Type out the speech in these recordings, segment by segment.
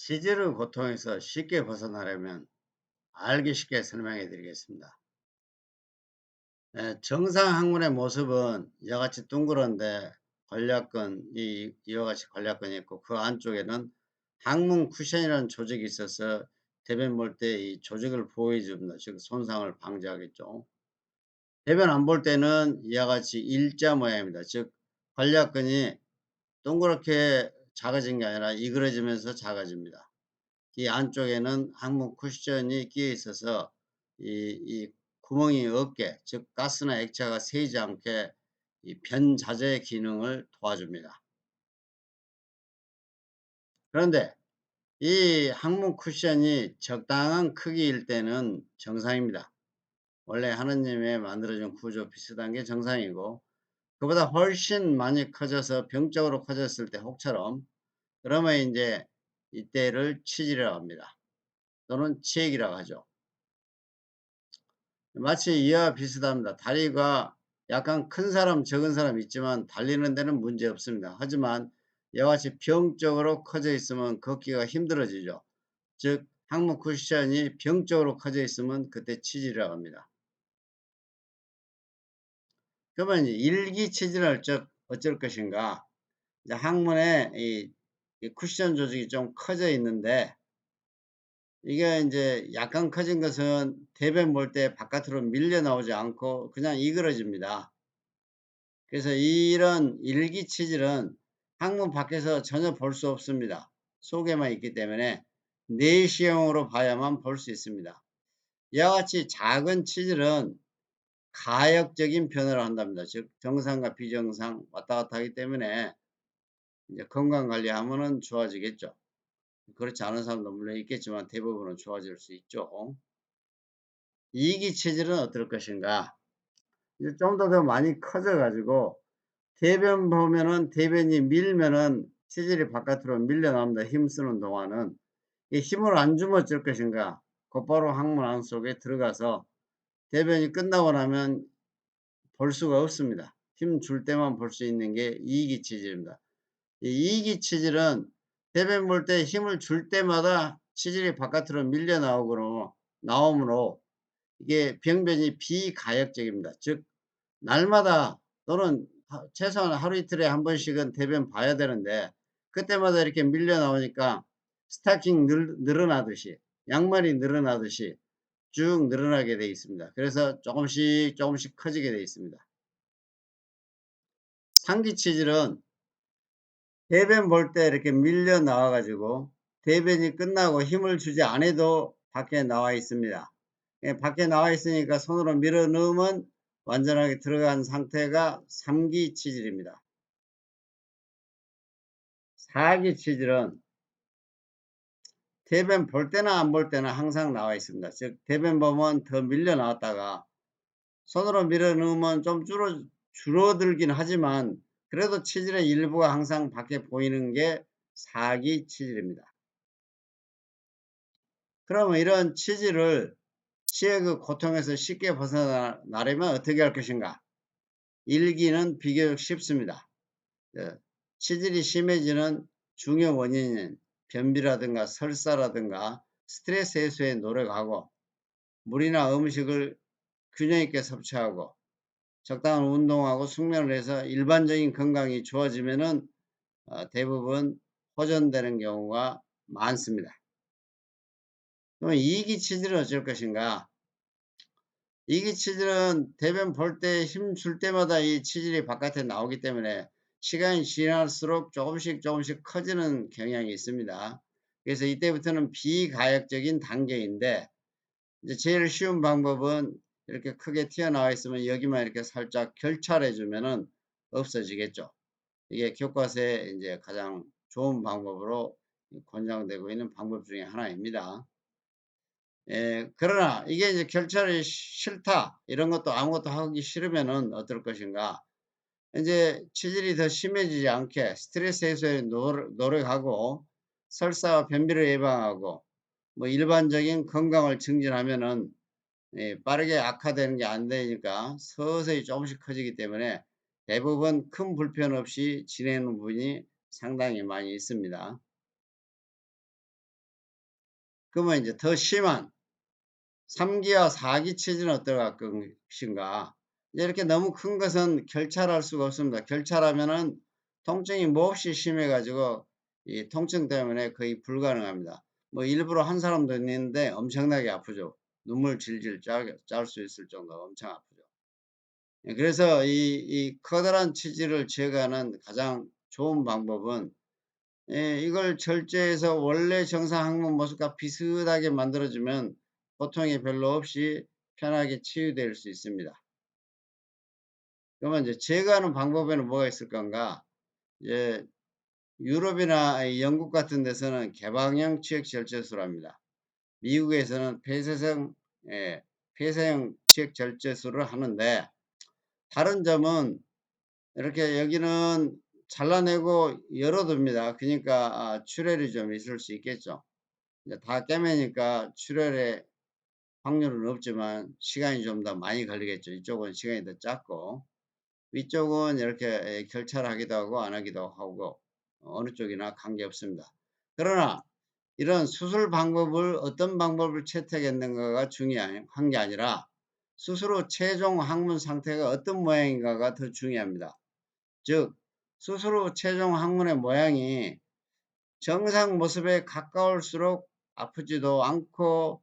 치질의 고통에서 쉽게 벗어나려면 알기 쉽게 설명해 드리겠습니다. 정상 항문의 모습은 이와 같이 둥그런데 이와 같이 관략근이 있고, 그 안쪽에는 항문 쿠션이라는 조직이 있어서 대변 볼 때 이 조직을 보호해 줍니다. 즉 손상을 방지하겠죠. 대변 안 볼 때는 이와 같이 일자 모양입니다. 즉 관략근이 동그랗게 작아진 게 아니라 이그러지면서 작아집니다. 이 안쪽에는 항문 쿠션이 끼어 있어서 이 구멍이 없게, 즉 가스나 액체가 새이지 않게 이 변자재 기능을 도와줍니다. 그런데 이 항문 쿠션이 적당한 크기일 때는 정상입니다. 원래 하느님의 만들어준 구조 비슷한 게 정상이고, 그보다 훨씬 많이 커져서 병적으로 커졌을 때 혹처럼, 그러면 이제 이때를 치질이라고 합니다. 또는 치액이라고 하죠. 마치 이와 비슷합니다. 다리가 약간 큰 사람, 적은 사람 있지만 달리는 데는 문제 없습니다. 하지만 이와 같이 병적으로 커져 있으면 걷기가 힘들어지죠. 즉 항문 쿠션이 병적으로 커져 있으면 그때 치질이라고 합니다. 그러면 일기 치질할 적 어쩔 것인가? 이제 항문에 이 쿠션 조직이 좀 커져 있는데, 이게 이제 약간 커진 것은 대변 볼 때 바깥으로 밀려 나오지 않고 그냥 이그러집니다. 그래서 이런 일기치질은 항문 밖에서 전혀 볼 수 없습니다. 속에만 있기 때문에 내시경으로 봐야만 볼 수 있습니다. 이와 같이 작은 치질은 가역적인 변화를 한답니다. 즉 정상과 비정상 왔다 갔다 하기 때문에 이제 건강관리하면은 좋아지겠죠. 그렇지 않은 사람도 물론 있겠지만 대부분은 좋아질 수 있죠. 이기 치질은 어떨 것인가? 이제 좀 더 많이 커져 가지고 대변 보면은, 대변이 밀면은 치질이 바깥으로 밀려 나옵니다. 힘쓰는 동안은. 이 힘을 안 주면 어쩔 것인가? 곧바로 항문 안 속에 들어가서 대변이 끝나고 나면 볼 수가 없습니다. 힘 줄 때만 볼 수 있는 게 이기 치질입니다. 이 이기 치질은 대변 볼 때 힘을 줄 때마다 치질이 바깥으로 밀려 나오므로 이게 병변이 비가역적입니다. 즉 날마다 또는 최소한 하루 이틀에 한 번씩은 대변 봐야 되는데, 그때마다 이렇게 밀려 나오니까 스타킹 늘어나듯이, 양말이 늘어나듯이 쭉 늘어나게 되어 있습니다. 그래서 조금씩 조금씩 커지게 되어 있습니다. 상기 치질은 대변 볼 때 이렇게 밀려 나와 가지고 대변이 끝나고 힘을 주지 않아도 밖에 나와 있습니다. 밖에 나와 있으니까 손으로 밀어 넣으면 완전하게 들어간 상태가 3기 치질입니다. 4기 치질은 대변 볼 때나 안 볼 때나 항상 나와 있습니다. 즉 대변 보면 더 밀려 나왔다가 손으로 밀어 넣으면 좀 줄어들긴 하지만, 그래도 치질의 일부가 항상 밖에 보이는 게 4기 치질입니다. 그러면 이런 치질을 치의 그 고통에서 쉽게 벗어나려면 어떻게 할 것인가? 1기는 비교적 쉽습니다. 치질이 심해지는 중요 원인인 변비라든가 설사라든가 스트레스 해소에 노력하고, 물이나 음식을 균형 있게 섭취하고 적당한 운동하고 숙면을 해서 일반적인 건강이 좋아지면은 대부분 호전되는 경우가 많습니다. 그럼 이기 치질은 어쩔 것인가? 이기 치질은 대변 볼 때 힘 줄 때마다 이 치질이 바깥에 나오기 때문에 시간이 지날수록 조금씩 조금씩 커지는 경향이 있습니다. 그래서 이때부터는 비가역적인 단계인데, 이제 제일 쉬운 방법은 이렇게 크게 튀어나와 있으면 여기만 이렇게 살짝 결찰해 주면은 없어지겠죠. 이게 교과서에 이제 가장 좋은 방법으로 권장되고 있는 방법 중에 하나입니다. 그러나 이게 이제 결찰이 싫다, 이런 것도 아무것도 하기 싫으면은 어떨 것인가? 이제 치질이 더 심해지지 않게 스트레스 해소에 노력하고 설사와 변비를 예방하고 뭐 일반적인 건강을 증진하면은 빠르게 악화되는 게 안 되니까 서서히 조금씩 커지기 때문에 대부분 큰 불편 없이 지내는 분이 상당히 많이 있습니다. 그러면 이제 더 심한 3 기와 4기 체질은 어떨 것인가. 이제 이렇게 너무 큰 것은 결찰할 수가 없습니다. 결찰하면은 통증이 몹시 심해 가지고 이 통증 때문에 거의 불가능합니다. 뭐 일부러 한 사람도 있는데 엄청나게 아프죠. 눈물 질질 짤 수 있을 정도로 엄청 아프죠. 예, 그래서 이 커다란 치질을 제거하는 가장 좋은 방법은, 예, 이걸 절제해서 원래 정상 항문 모습과 비슷하게 만들어 주면 고통이 별로 없이 편하게 치유될 수 있습니다. 그러면 이제 제거하는 방법에는 뭐가 있을 건가? 이제 유럽이나 영국 같은 데서는 개방형 치액 절제술을 합니다. 미국에서는 예, 폐쇄형 치액 절제술을 하는데, 다른 점은 이렇게 여기는 잘라내고 열어둡니다. 그러니까 출혈이 좀 있을 수 있겠죠. 이제 다 꿰매니까 출혈의 확률은 없지만 시간이 좀 더 많이 걸리겠죠. 이쪽은 시간이 더 짧고, 위쪽은 이렇게 결찰하기도 하고 안 하기도 하고 어느 쪽이나 관계없습니다. 그러나 이런 수술 방법을 어떤 방법을 채택했는가가 중요한 게 아니라 수술 후 최종 항문 상태가 어떤 모양인가가 더 중요합니다. 즉 수술 후 최종 항문의 모양이 정상 모습에 가까울수록 아프지도 않고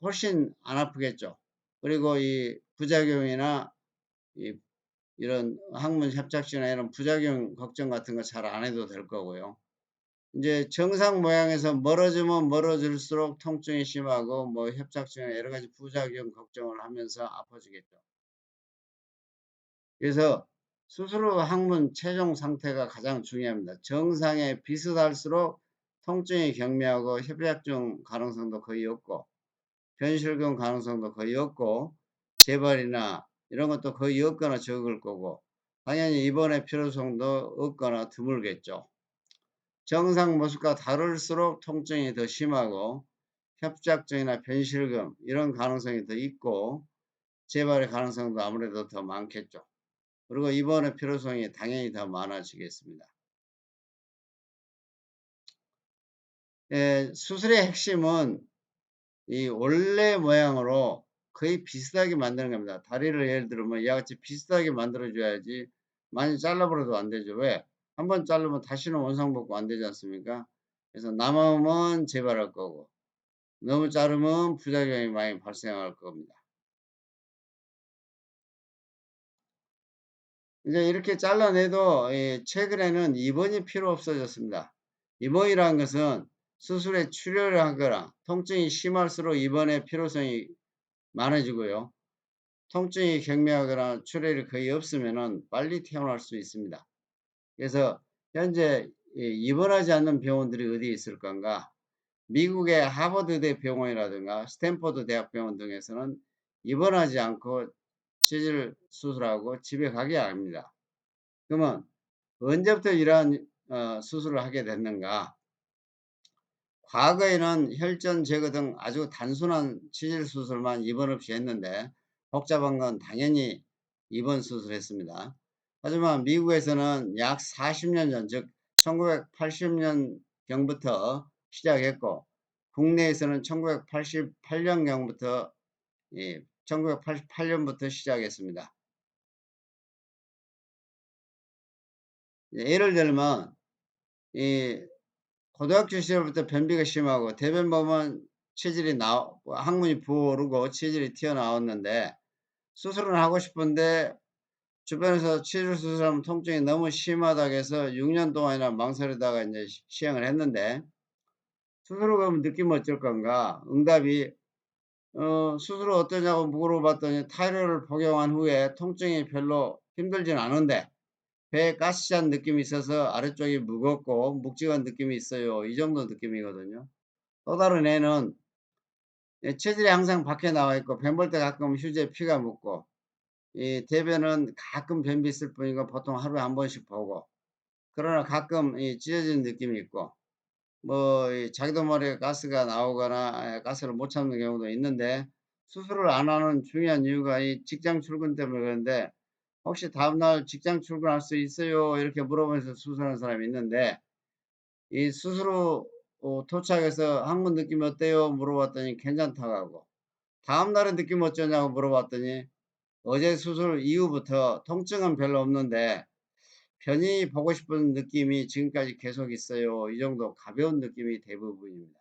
훨씬 안 아프겠죠. 그리고 이 부작용이나 이 이런 항문 협착증이나 이런 부작용 걱정 같은 거 잘 안 해도 될 거고요. 이제 정상 모양에서 멀어지면 멀어질수록 통증이 심하고 뭐 협착증이나 여러 가지 부작용 걱정을 하면서 아파지겠죠. 그래서 수술 후 항문 최종 상태가 가장 중요합니다. 정상에 비슷할수록 통증이 경미하고 협착증 가능성도 거의 없고 변실금 가능성도 거의 없고 재발이나 이런 것도 거의 없거나 적을 거고, 당연히 입원의 필요성도 없거나 드물겠죠. 정상 모습과 다를수록 통증이 더 심하고 협착증이나 변실금 이런 가능성이 더 있고 재발의 가능성도 아무래도 더 많겠죠. 그리고 입원의 필요성이 당연히 더 많아지겠습니다. 수술의 핵심은 이 원래 모양으로 거의 비슷하게 만드는 겁니다. 다리를 예를 들면 이와 같이 비슷하게 만들어 줘야지, 많이 잘라버려도 안 되죠. 왜? 한번 자르면 다시는 원상복구 안 되지 않습니까? 그래서 남으면 재발할 거고 너무 자르면 부작용이 많이 발생할 겁니다. 이제 이렇게 잘라내도 최근에는 입원이 필요 없어졌습니다. 입원이라는 것은 수술에 출혈을 하거나 통증이 심할수록 입원의 필요성이 많아지고요. 통증이 경미하거나 출혈이 거의 없으면 빨리 퇴원할 수 있습니다. 그래서 현재 입원하지 않는 병원들이 어디에 있을 건가? 미국의 하버드대 병원이라든가 스탠포드 대학병원 등에서는 입원하지 않고 치질 수술하고 집에 가게 합니다. 그러면 언제부터 이러한 수술을 하게 됐는가? 과거에는 혈전 제거 등 아주 단순한 치질 수술만 입원 없이 했는데, 복잡한 건 당연히 입원 수술했습니다. 하지만 미국에서는 약 40년 전, 즉 1980년경부터 시작했고, 국내에서는 1988년경부터 1988년부터 시작했습니다. 예를 들면 이 고등학교 시절부터 변비가 심하고 대변 보면 항문이 부어오르고 치질이 튀어나왔는데, 수술은 하고 싶은데 주변에서 치질 수술하면 통증이 너무 심하다고 해서 6년 동안이나 망설이다가 이제 시행을 했는데, 수술 후 그러면 느낌은 어쩔 건가? 응답이 수술 후 어떠냐고 물어봤더니 타이레놀을 복용한 후에 통증이 별로 힘들진 않은데 배에 가시 찬 느낌이 있어서 아래쪽이 무겁고 묵직한 느낌이 있어요. 이 정도 느낌이거든요. 또 다른 애는 체질이 항상 밖에 나와 있고 뱀 볼 때 가끔 휴지에 피가 묻고 이 대변은 가끔 변비 있을 뿐이고 보통 하루에 한 번씩 보고, 그러나 가끔 찢어지는 느낌이 있고 이 자기도 모르게 가스가 나오거나 가스를 못 참는 경우도 있는데, 수술을 안 하는 중요한 이유가 이 직장 출근 때문에 그런데, 혹시 다음날 직장 출근할 수 있어요? 이렇게 물어보면서 수술하는 사람이 있는데, 이 수술 후 도착해서 "항문 느낌 어때요?" 물어봤더니 괜찮다고 하고, 다음 날은 느낌 어쩌냐고 물어봤더니 어제 수술 이후부터 통증은 별로 없는데 편히 보고 싶은 느낌이 지금까지 계속 있어요. 이 정도 가벼운 느낌이 대부분입니다.